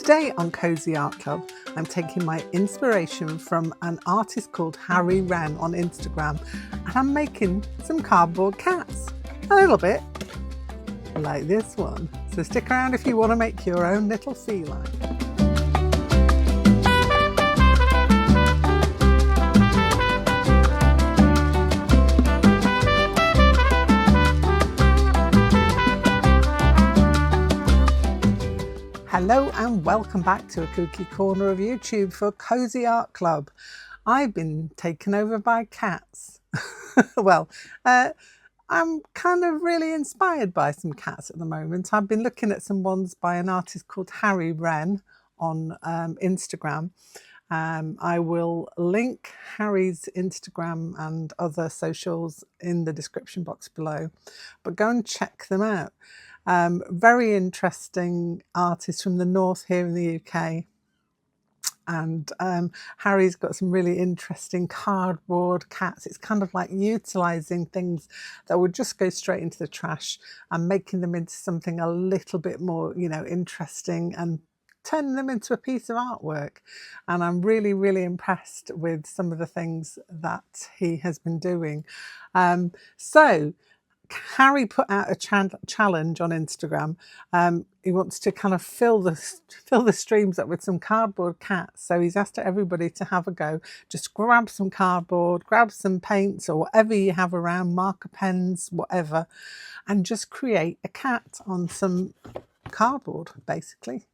Today on Cosy Art Club, I'm taking my inspiration from an artist called Harry Wren on Instagram, and I'm making some cardboard cats, a little bit like this one. So stick around if you want to make your own little feline. Hello and welcome back to a kooky corner of YouTube for Cosy Art Club. I've been taken over by cats. Well, I'm kind of really inspired by some cats at the moment. I've been looking at some ones by an artist called Harry Wren on Instagram. I will link Harry's Instagram and other socials in the description box below, but go and check them out. Very interesting artist from the north here in the UK, and Harry's got some really interesting cardboard cats. It's kind of like utilising things that would just go straight into the trash and making them into something a little bit more, interesting and turning them into a piece of artwork. And I'm really, really impressed with some of the things that he has been doing. So Harry put out a challenge on Instagram. He wants to kind of fill the streams up with some cardboard cats. So he's asked everybody to have a go. Just grab some cardboard, grab some paints or whatever you have around, marker pens, whatever, and just create a cat on some cardboard, basically.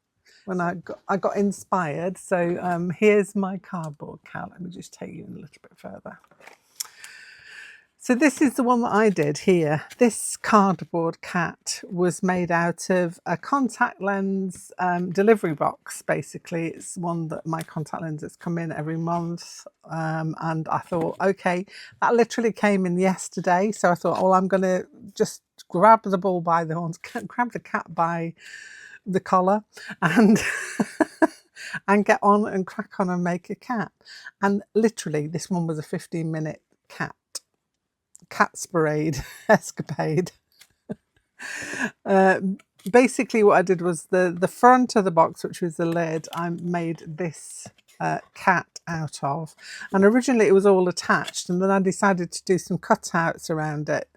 When I got inspired. So here's my cardboard cat. Let me just take you in a little bit further. So this is the one that I did here. This cardboard cat was made out of a contact lens delivery box, basically. It's one that my contact lenses come in every month. And I thought, okay, that literally came in yesterday. So I thought, I'm going to just grab the bull by the horns, grab the cat by the collar and and get on and crack on and make a cat. And literally this one was a 15-minute cat sprayed escapade. Basically what I did was the front of the box, which was the lid, I made this cat out of, and originally it was all attached, and then I decided to do some cutouts around it,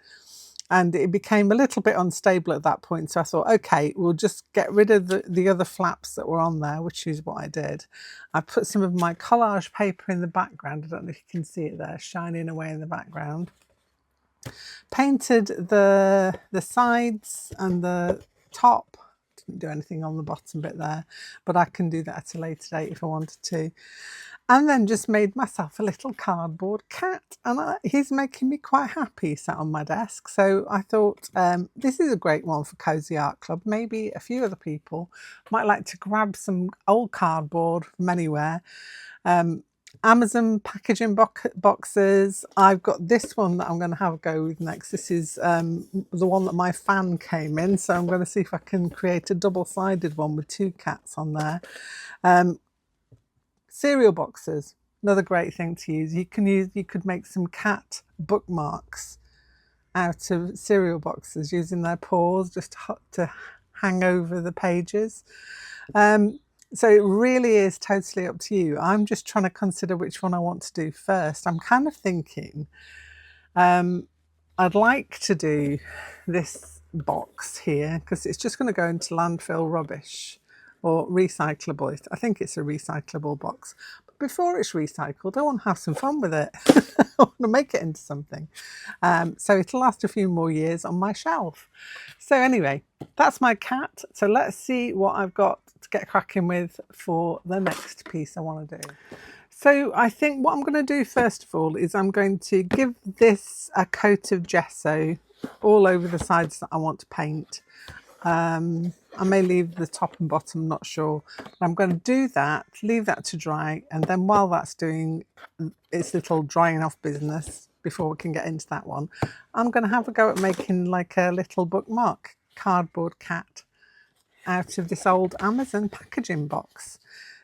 and it became a little bit unstable at that point. So I thought, okay, we'll just get rid of the other flaps that were on there, which is what I did. I put some of my collage paper in the background. I don't know if you can see it there, shining away in the background. Painted the sides and the top. Didn't do anything on the bottom bit there, but I can do that at a later date if I wanted to. And then just made myself a little cardboard cat, and he's making me quite happy sat on my desk. So I thought this is a great one for Cosy Art Club. Maybe a few other people might like to grab some old cardboard from anywhere. Amazon packaging boxes. I've got this one that I'm going to have a go with next. This is the one that my fan came in, so I'm going to see if I can create a double-sided one with two cats on there. Cereal boxes, another great thing to use. You could make some cat bookmarks out of cereal boxes using their paws just to hang over the pages. So it really is totally up to you. I'm just trying to consider which one I want to do first. I'm kind of thinking I'd like to do this box here because it's just going to go into landfill rubbish or recyclable. I think it's a recyclable box. But before it's recycled, I want to have some fun with it. I want to make it into something. So it'll last a few more years on my shelf. So anyway, that's my cat. So let's see what I've got to get cracking with for the next piece I want to do. So I think what I'm going to do first of all is I'm going to give this a coat of gesso all over the sides that I want to paint. I may leave the top and bottom, not sure. But I'm going to do that, leave that to dry, and then while that's doing its little drying off business, before we can get into that one, I'm going to have a go at making like a little bookmark cardboard cat out of this old Amazon packaging box.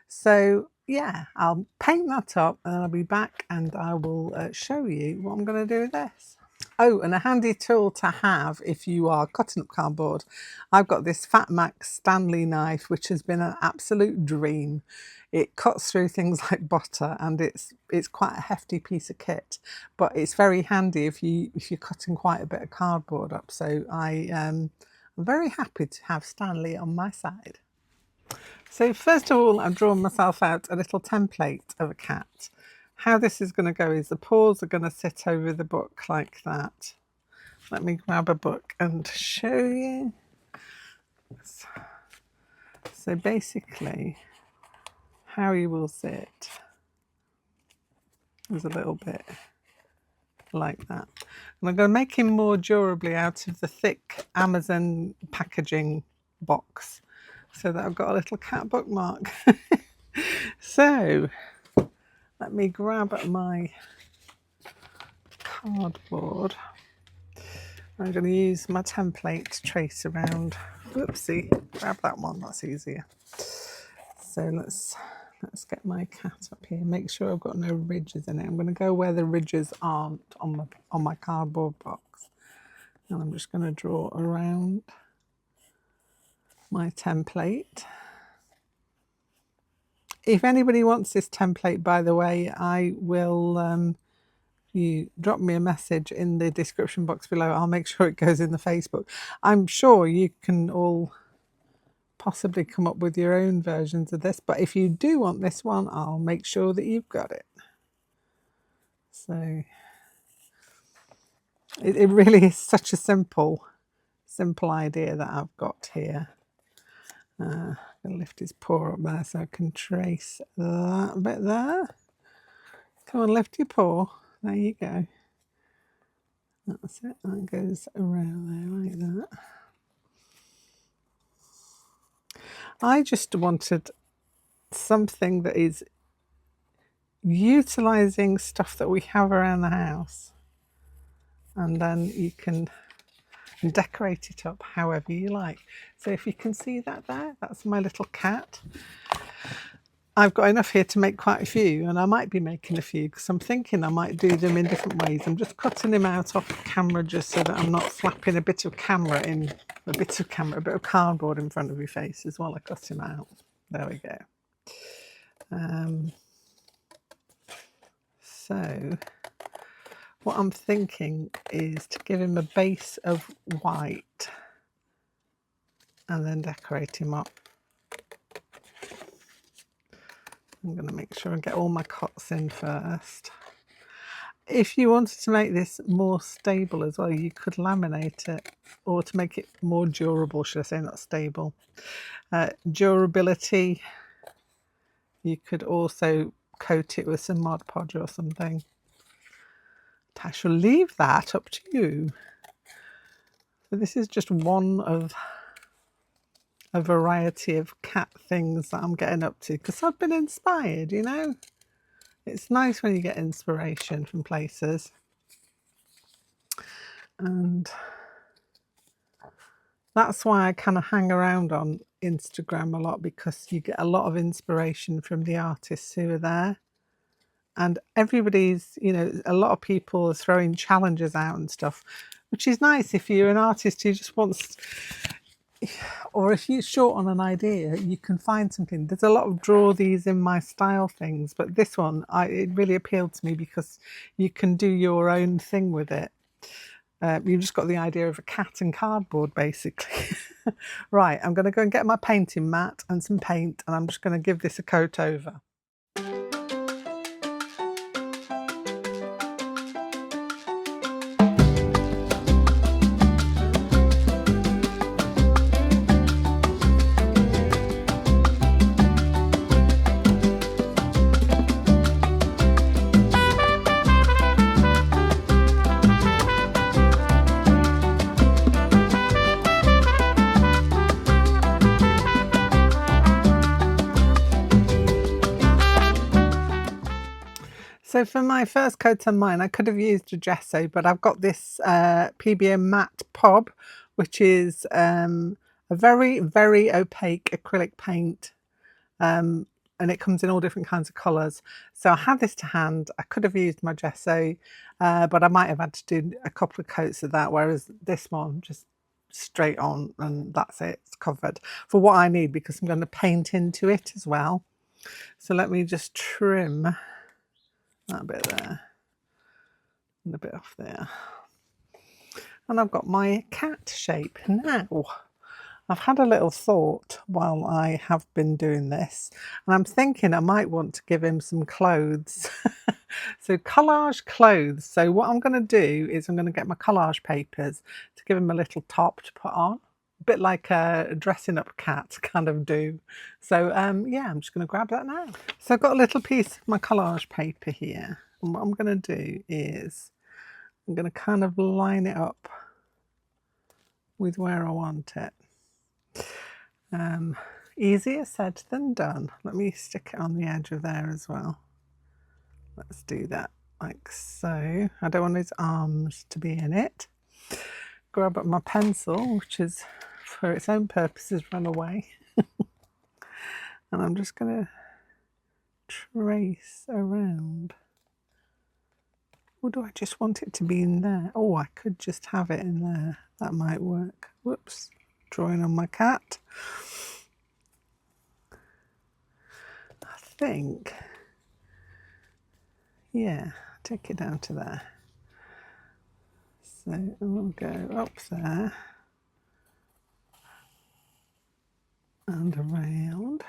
So yeah, I'll paint that up and I'll be back and I will show you what I'm going to do with this. Oh, and a handy tool to have if you are cutting up cardboard. I've got this Fat Max Stanley knife, which has been an absolute dream. It cuts through things like butter, and it's quite a hefty piece of kit, but it's very handy if you're cutting quite a bit of cardboard up. So I'm very happy to have Stanley on my side. So first of all, I've drawn myself out a little template of a cat. How this is going to go is the paws are going to sit over the book like that. Let me grab a book and show you. So basically, how you will sit is a little bit like that. And I'm going to make him more durably out of the thick Amazon packaging box so that I've got a little cat bookmark. So let me grab my cardboard. I'm going to use my template to trace around. Whoopsie, grab that one, that's easier. So let's get my cat up here. Make sure I've got no ridges in it. I'm going to go where the ridges aren't on my cardboard box. And I'm just going to draw around my template. If anybody wants this template, by the way, I will you drop me a message in the description box below. I'll make sure it goes in the Facebook. I'm sure you can all possibly come up with your own versions of this, but if you do want this one, I'll make sure that you've got it. So it really is such a simple idea that I've got here. I'm going to lift his paw up there so I can trace that bit there. Come on, lift your paw. There you go. That's it. That goes around there like that. I just wanted something that is utilising stuff that we have around the house, and then you can decorate it up however you like. So if you can see that there, that's my little cat. I've got enough here to make quite a few, and I might be making a few because I'm thinking I might do them in different ways. I'm just cutting him out off camera just so that I'm not flapping a bit of cardboard in front of your faces while I cut him out. There we go. So what I'm thinking is to give him a base of white and then decorate him up. I'm going to make sure I get all my cuts in first. If you wanted to make this more stable as well, you could laminate it, or to make it more durable, should I say, not stable. Durability, you could also coat it with some Mod Podge or something. I shall leave that up to you. So this is just one of a variety of cat things that I'm getting up to because I've been inspired, you know. It's nice when you get inspiration from places. And that's why I kind of hang around on Instagram a lot, because you get a lot of inspiration from the artists who are there. And everybody's, you know, a lot of people are throwing challenges out and stuff, which is nice if you're an artist who just wants, or if you're short on an idea, you can find something. There's a lot of draw these in my style things, but this one, it really appealed to me because you can do your own thing with it. You've just got the idea of a cat and cardboard, basically. Right, I'm going to go and get my painting mat and some paint, and I'm just going to give this a coat over. So for my first coat on mine, I could have used a gesso, but I've got this PBM matte POB, which is a very, very opaque acrylic paint. And and it comes in all different kinds of colours. So I have this to hand. I could have used my gesso, but I might have had to do a couple of coats of that, whereas this one just straight on and that's it, it's covered for what I need, because I'm going to paint into it as well. So let me just trim that bit there and a bit off there, and I've got my cat shape now. I've had a little thought while I have been doing this, and I'm thinking I might want to give him some clothes. So collage clothes. So what I'm going to do is I'm going to get my collage papers to give him a little top to put on, a bit like a dressing up cat kind of do. So yeah, I'm just going to grab that now. So I've got a little piece of my collage paper here, and what I'm going to do is I'm going to kind of line it up with where I want it. Easier said than done. Let me stick it on the edge of there as well. Let's do that like so. I don't want his arms to be in it. Grab up my pencil, which is for its own purposes run away. And I'm just going to trace around. Or do I just want it to be in there? Oh, I could just have it in there. That might work. Whoops. Drawing on my cat. I think, yeah, take it down to there. So I'll go up there and around,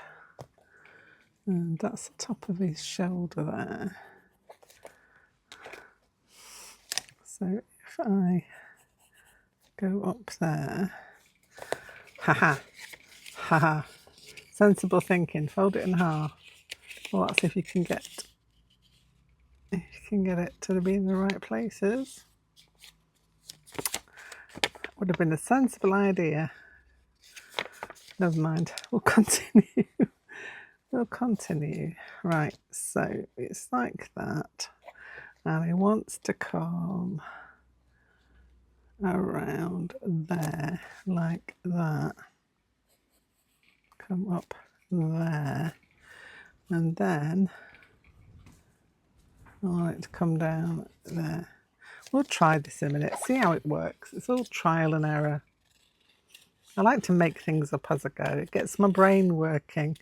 and that's the top of his shoulder there. So if I go up there, haha, haha, sensible thinking, fold it in half. Well, that's if you can get it to be in the right places. Would have been a sensible idea. Never mind, we'll continue. We'll continue. Right, so it's like that, and it wants to come around there like that, come up there, and then I want it to come down there. We'll try this in a minute, see how it works. It's all trial and error. I like to make things up as I go. It gets my brain working.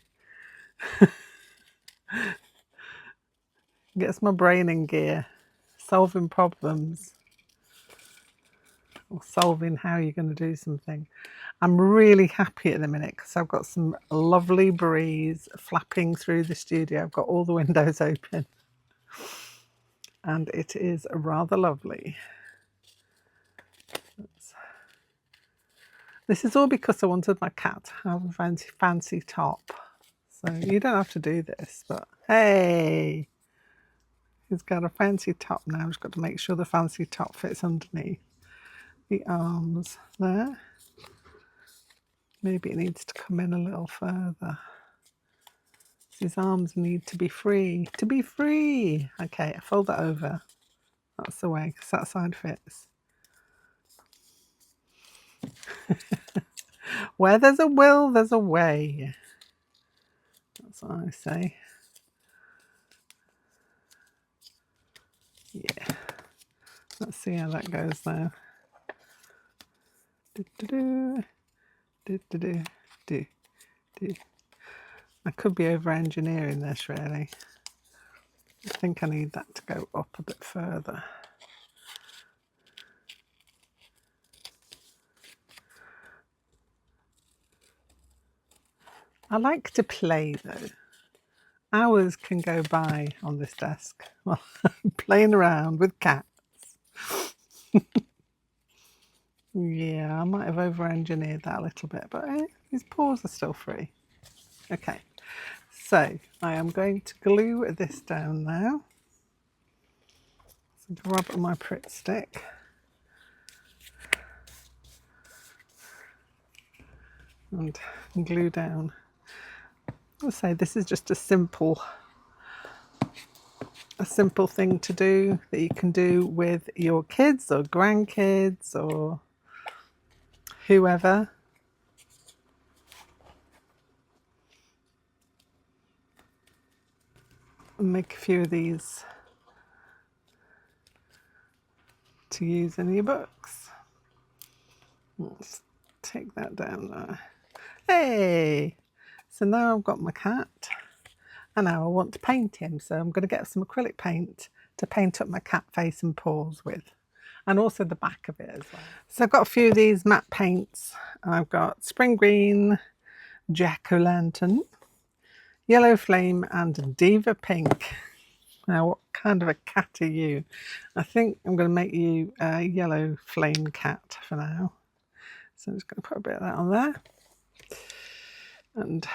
Gets my brain in gear, solving problems, or solving how you're going to do something. I'm really happy at the minute because I've got some lovely breeze flapping through the studio. I've got all the windows open and it is rather lovely. This is all because I wanted my cat to have a fancy top. So you don't have to do this, but hey, he's got a fancy top now. I've just got to make sure the fancy top fits underneath the arms there. Maybe it needs to come in a little further. His arms need to be free. To be free! Okay, I fold that over. That's the way, because that side fits. Where there's a will, there's a way. That's what I say. Yeah. Let's see how that goes now. I could be over-engineering this, really. I think I need that to go up a bit further. I like to play, though. Hours can go by on this desk while I'm playing around with cats. Yeah, I might have over-engineered that a little bit, but his paws are still free. Okay, so I am going to glue this down now. So grab my Pritt stick. And glue down. I'll say this is just a simple thing to do that you can do with your kids or grandkids or whoever. make a few of these to use in your books. Let's take that down there. Hey! So now I've got my cat, and now I want to paint him. So I'm going to get some acrylic paint to paint up my cat face and paws with, and also the back of it as well. So I've got a few of these matte paints. I've got Spring Green, Jack-o'-lantern, Yellow Flame, and Diva Pink. Now, what kind of a cat are you? I think I'm going to make you a Yellow Flame cat for now. So I'm just going to put a bit of that on there. And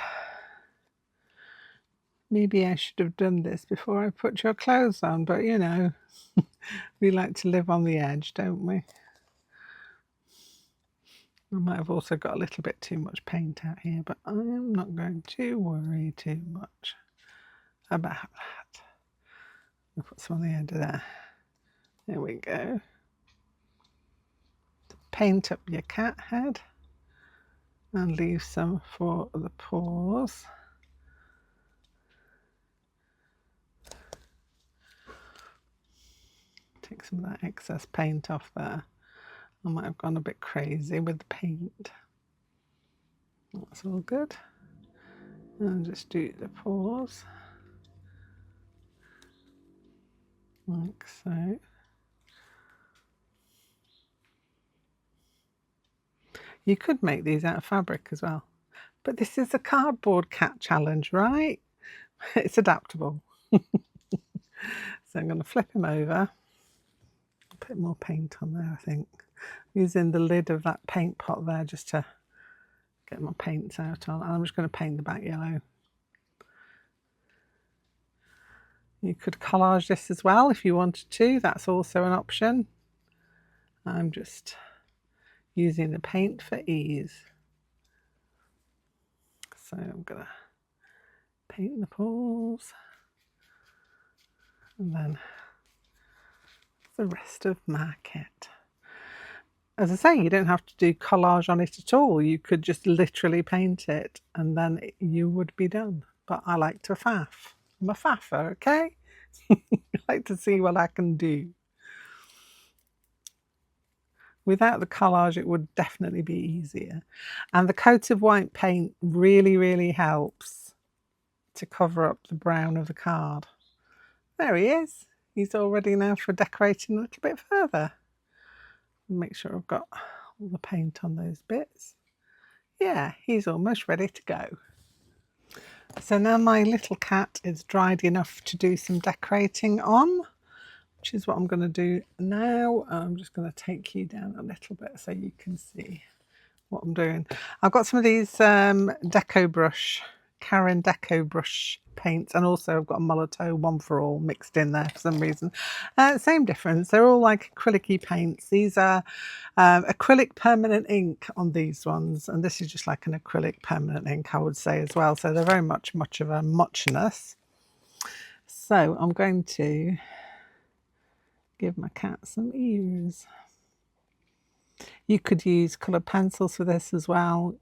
maybe I should have done this before I put your clothes on, but you know, we like to live on the edge, don't we? I might have also got a little bit too much paint out here, but I am not going to worry too much about that. I'll put some on the end of there. There we go. Paint up your cat head and leave some for the paws. Take some of that excess paint off there. I might have gone a bit crazy with the paint. That's all good. And just do the paws like so. You could make these out of fabric as well, but this is a cardboard cat challenge, right? It's adaptable. So I'm going to flip him over, put more paint on there, I think. Using the lid of that paint pot there just to get my paints out on. And I'm just going to paint the back yellow. You could collage this as well if you wanted to. That's also an option. I'm just using the paint for ease. So I'm going to paint the paws. And then the rest of my kit. As I say, you don't have to do collage on it at all. You could just literally paint it and then you would be done. But I like to faff. I'm a faffer, okay? I like to see what I can do. Without the collage, it would definitely be easier. And the coat of white paint really, really helps to cover up the brown of the card. There he is. He's all ready now for decorating a little bit further. Make sure I've got all the paint on those bits. Yeah, he's almost ready to go. So now my little cat is dried enough to do some decorating on, which is what I'm going to do now. I'm just going to take you down a little bit so you can see what I'm doing. I've got some of these Deco Brush, Karen Deco Brush paints, and also I've got a Molotow One for All mixed in there for some reason. Same difference, they're all like acrylic-y paints. These are acrylic permanent ink on these ones, and this is just like an acrylic permanent ink, I would say, as well. So they're very much of a muchness. So I'm going to give my cat some ears. You could use coloured pencils for this as well,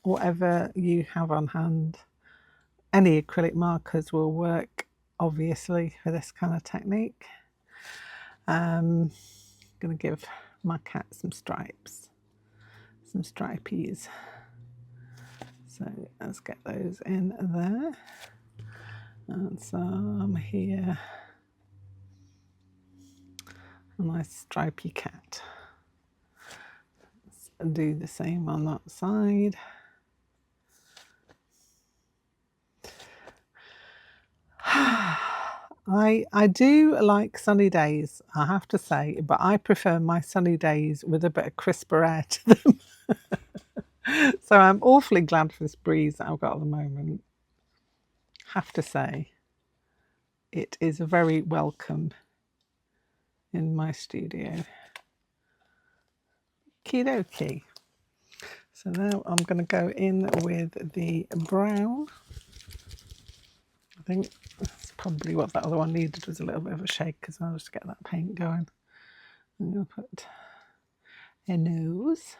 whatever you have on hand. Any acrylic markers will work, obviously, for this kind of technique. I'm going to give my cat some stripes, some stripies. So let's get those in there. And some here. A nice stripy cat. Let's do the same on that side. I do like sunny days, I have to say, but I prefer my sunny days with a bit of crisper air to them. So I'm awfully glad for this breeze that I've got at the moment. Have to say, it is very welcome in my studio. Okie dokie. So now I'm going to go in with the brown. I think that's probably what that other one needed, was a little bit of a shake as well, just to get that paint going. I'm going to put a nose,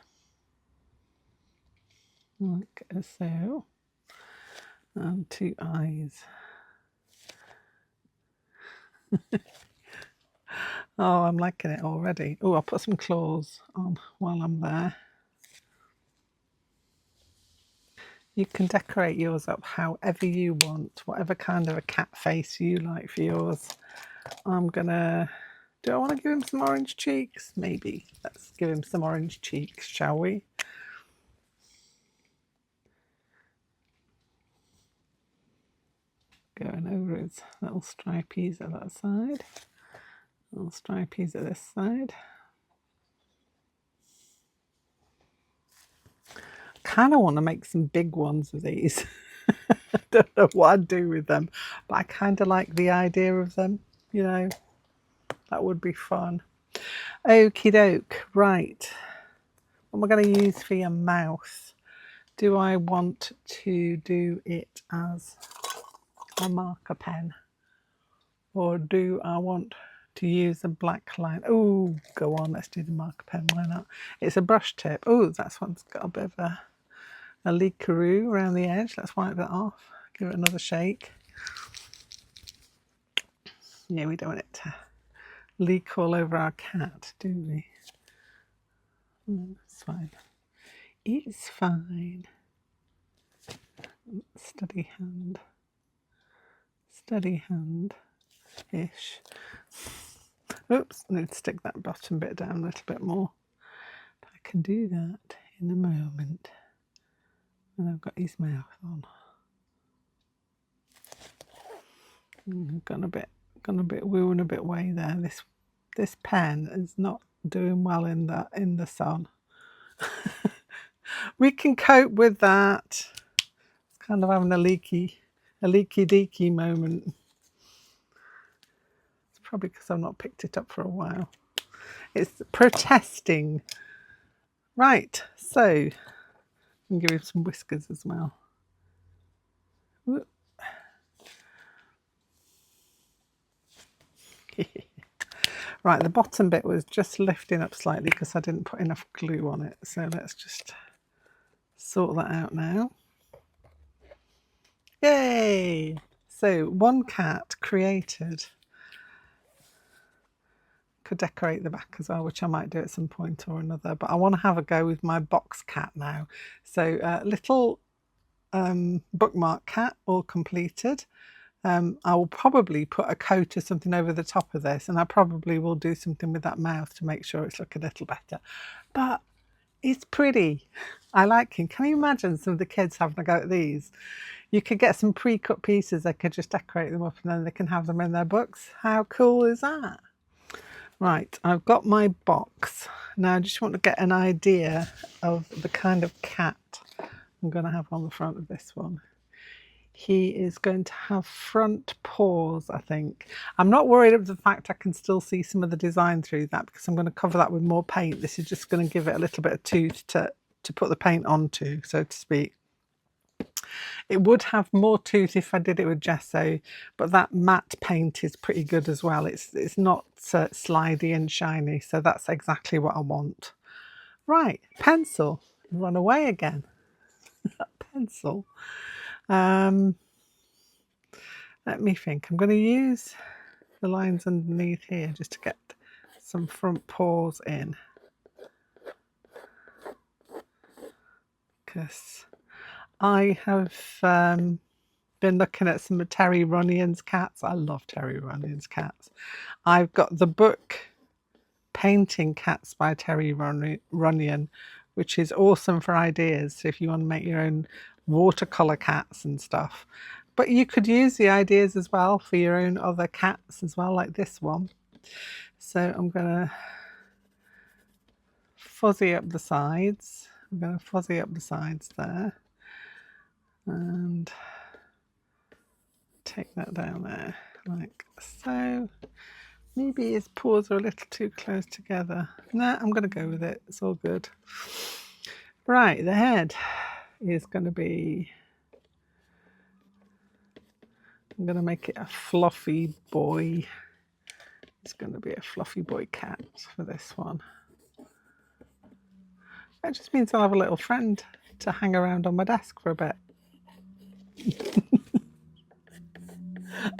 like so, and two eyes. Oh, I'm liking it already. Oh, I'll put some claws on while I'm there. You can decorate yours up however you want, whatever kind of a cat face you like for yours. I'm gonna, do I want to give him some orange cheeks? Maybe. Let's give him some orange cheeks, shall we? Going over his little stripies at that side. Little stripies at this side. Kind of want to make some big ones of these. I don't know what I'd do with them, but I kind of like the idea of them, you know. That would be fun. Okie doke. Right. What am I going to use for your mouth? Do I want to do it as a marker pen? Or do I want to use a black line? Oh, go on, let's do the marker pen. Why not? It's a brush tip. Oh, that's one's got a bit of a leakaroo around the edge. Let's wipe that off. Give it another shake. Yeah, we don't want it to leak all over our cat, do we? It's fine. It's fine. Steady hand. Steady hand-ish. Oops, I need to stick that bottom bit down a little bit more. But I can do that in a moment. And I've got his mouth on. Gone a bit wooing a bit way there. This pen is not doing well in the sun. We can cope with that. It's kind of having a leaky deaky moment. It's probably because I've not picked it up for a while. It's protesting. Right, so I can give him some whiskers as well. Whoop. Right, the bottom bit was just lifting up slightly because I didn't put enough glue on it. So let's just sort that out now. Yay! So one cat created. Could decorate the back as well, which I might do at some point or another. But I want to have a go with my box cat now. So little bookmark cat all completed. I will probably put a coat or something over the top of this, and I probably will do something with that mouth to make sure it's looking a little better. But it's pretty. I like it. Can you imagine some of the kids having a go at these? You could get some pre-cut pieces, they could just decorate them up and then they can have them in their books. How cool is that? Right, I've got my box. Now I just want to get an idea of the kind of cat I'm going to have on the front of this one. He is going to have front paws, I think. I'm not worried of the fact I can still see some of the design through that because I'm going to cover that with more paint. This is just going to give it a little bit of tooth to put the paint onto, so to speak. It would have more tooth if I did it with gesso, but that matte paint is pretty good as well. It's not slidey and shiny, so that's exactly what I want. Right, pencil. Run away again. Pencil. Let me think. I'm going to use the lines underneath here just to get some front paws in, because I have been looking at some of Terry Runnion's cats. I love Terry Runnion's cats. I've got the book Painting Cats by Terry Runnion, which is awesome for ideas. So if you want to make your own watercolor cats and stuff. But you could use the ideas as well for your own other cats as well, like this one. So I'm going to fuzzy up the sides. I'm going to fuzzy up the sides there. And take that down there, like so. Maybe his paws are a little too close together. Nah, I'm going to go with it. It's all good. Right, the head is going to be... I'm going to make it a fluffy boy. It's going to be a fluffy boy cat for this one. That just means I'll have a little friend to hang around on my desk for a bit.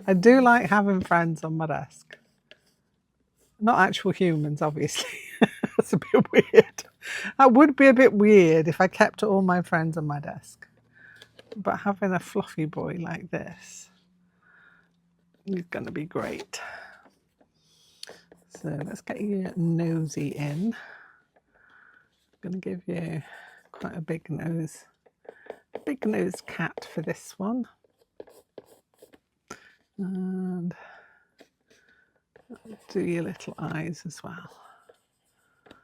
I do like having friends on my desk. Not actual humans, obviously. That's a bit weird. That would be a bit weird if I kept all my friends on my desk. But having a fluffy boy like this is going to be great. So let's get your nosy in. I'm going to give you quite a big nose cat for this one. And do your little eyes as well.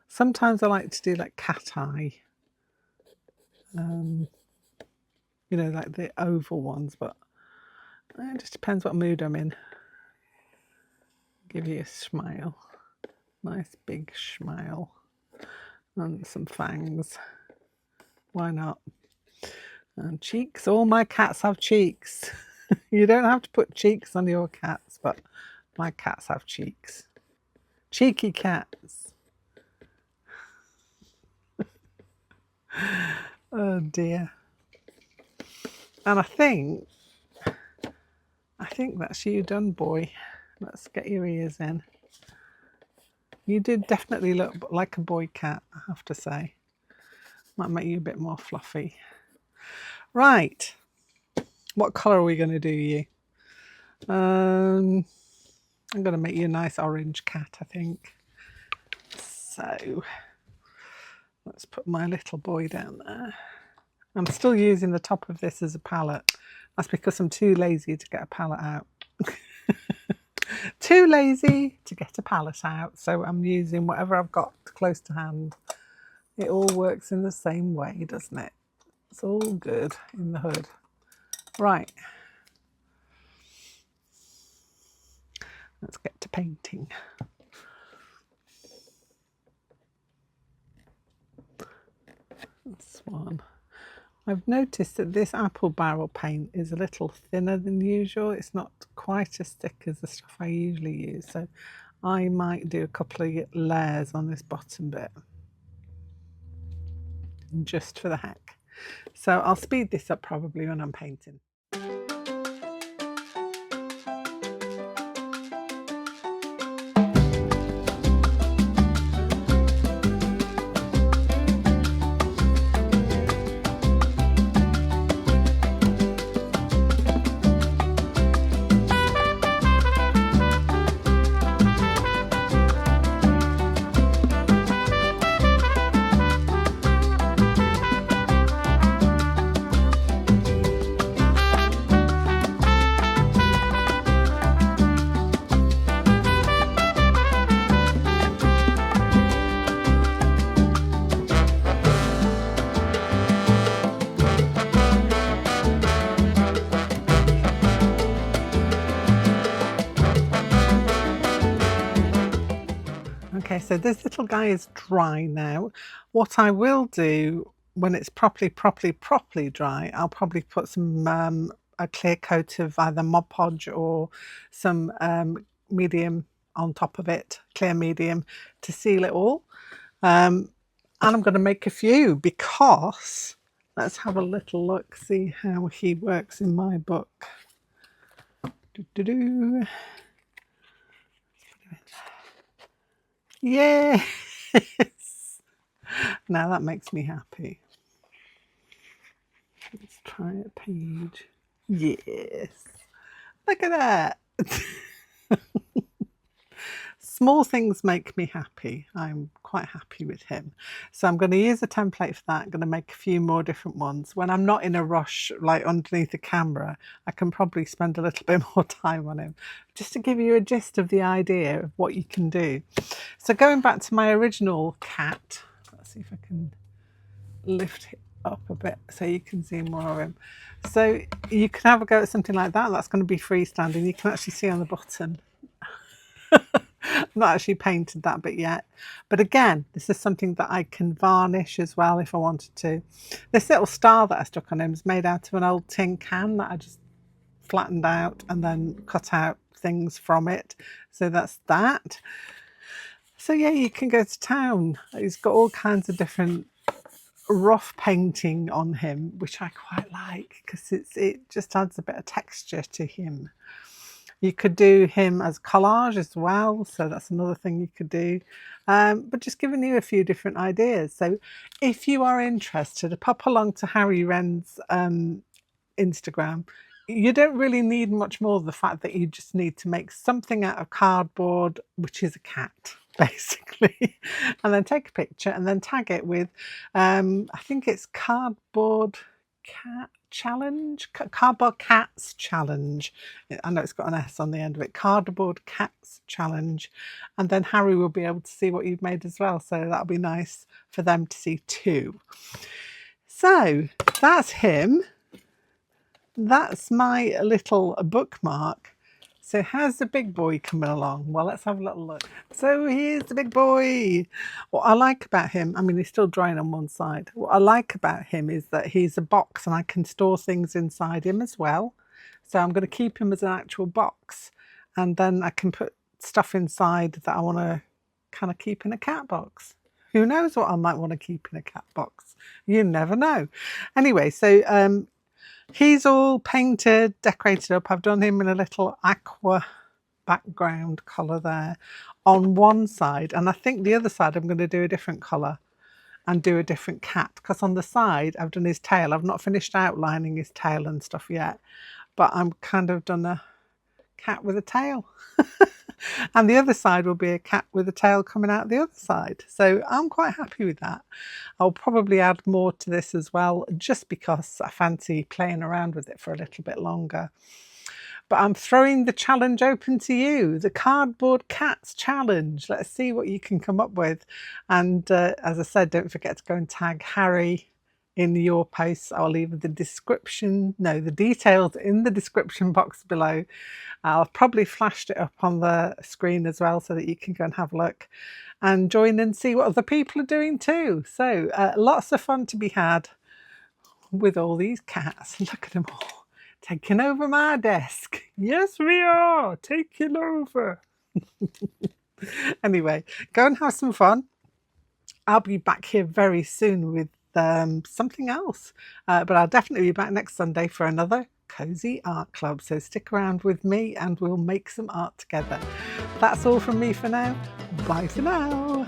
Sometimes I like to do like cat eye. You know, like the oval ones, but it just depends what mood I'm in. Give you a smile. Nice big smile. And some fangs. Why not? And cheeks. All my cats have cheeks. You don't have to put cheeks on your cats, but my cats have cheeks. Cheeky cats. Oh dear. And I think that's you done, boy. Let's get your ears in. You did definitely look like a boy cat, I have to say. Might make you a bit more fluffy. Right. What colour are we going to do you? I'm going to make you a nice orange cat, I think. So let's put my little boy down there. I'm still using the top of this as a palette. That's because I'm too lazy to get a palette out. Too lazy to get a palette out. So I'm using whatever I've got close to hand. It all works in the same way, doesn't it? It's all good in the hood. Right. Let's get to painting. This one. I've noticed that this apple barrel paint is a little thinner than usual. It's not quite as thick as the stuff I usually use. So I might do a couple of layers on this bottom bit. Just for the heck. So I'll speed this up probably when I'm painting. Okay, so this little guy is dry now. What I will do when it's properly dry, I'll probably put some a clear coat of either Mod Podge or some medium on top of it, clear medium, to seal it all. And I'm going to make a few because let's have a little look, see how he works in my book. Yes! Now that makes me happy. Let's try a page. Yes! Look at that! Small things make me happy. I'm quite happy with him. So I'm going to use a template for that. I'm going to make a few more different ones. When I'm not in a rush, like underneath the camera, I can probably spend a little bit more time on him, just to give you a gist of the idea of what you can do. So going back to my original cat, let's see if I can lift it up a bit so you can see more of him. So you can have a go at something like that. That's going to be freestanding. You can actually see on the bottom. I've not actually painted that bit yet, but again, this is something that I can varnish as well if I wanted to. This little star that I stuck on him is made out of an old tin can that I just flattened out and then cut out things from it. So that's that. So yeah, you can go to town. He's got all kinds of different rough painting on him, which I quite like because it just adds a bit of texture to him. You could do him as collage as well, so that's another thing you could do. But just giving you a few different ideas. So if you are interested, pop along to Harry Wren's Instagram. You don't really need much more than the fact that you just need to make something out of cardboard, which is a cat, basically, and then take a picture and then tag it with, I think it's Cardboard Cat Challenge, Cardboard Cats Challenge. I know it's got an S on the end of it, Cardboard Cats Challenge, and then Harry will be able to see what you've made as well, so that'll be nice for them to see too. So that's him. That's my little bookmark. So how's the big boy coming along? Well, let's have a little look. So here's the big boy. What I like about him, I mean, he's still drying on one side. What I like about him is that he's a box and I can store things inside him as well. So I'm going to keep him as an actual box, and then I can put stuff inside that I want to kind of keep in a cat box. Who knows what I might want to keep in a cat box? You never know. Anyway, so he's all painted, decorated up. I've done him in a little aqua background colour there on one side, and I think the other side I'm going to do a different colour and do a different cat, because on the side I've done his tail. I've not finished outlining his tail and stuff yet, but I'm kind of done a cat with a tail. And the other side will be a cat with a tail coming out the other side. So I'm quite happy with that. I'll probably add more to this as well, just because I fancy playing around with it for a little bit longer. But I'm throwing the challenge open to you, the Cardboard Cats Challenge. Let's see what you can come up with. And as I said, don't forget to go and tag Harry in your posts. I'll leave the details in the description box below. I'll probably flashed it up on the screen as well so that you can go and have a look and join and see what other people are doing too. So lots of fun to be had with all these cats. Look at them all taking over my desk. Yes, we are taking over. Anyway, go and have some fun. I'll be back here very soon with something else, but I'll definitely be back next Sunday for another Cozy Art Club, so stick around with me and we'll make some art together. That's all from me for now. Bye for now.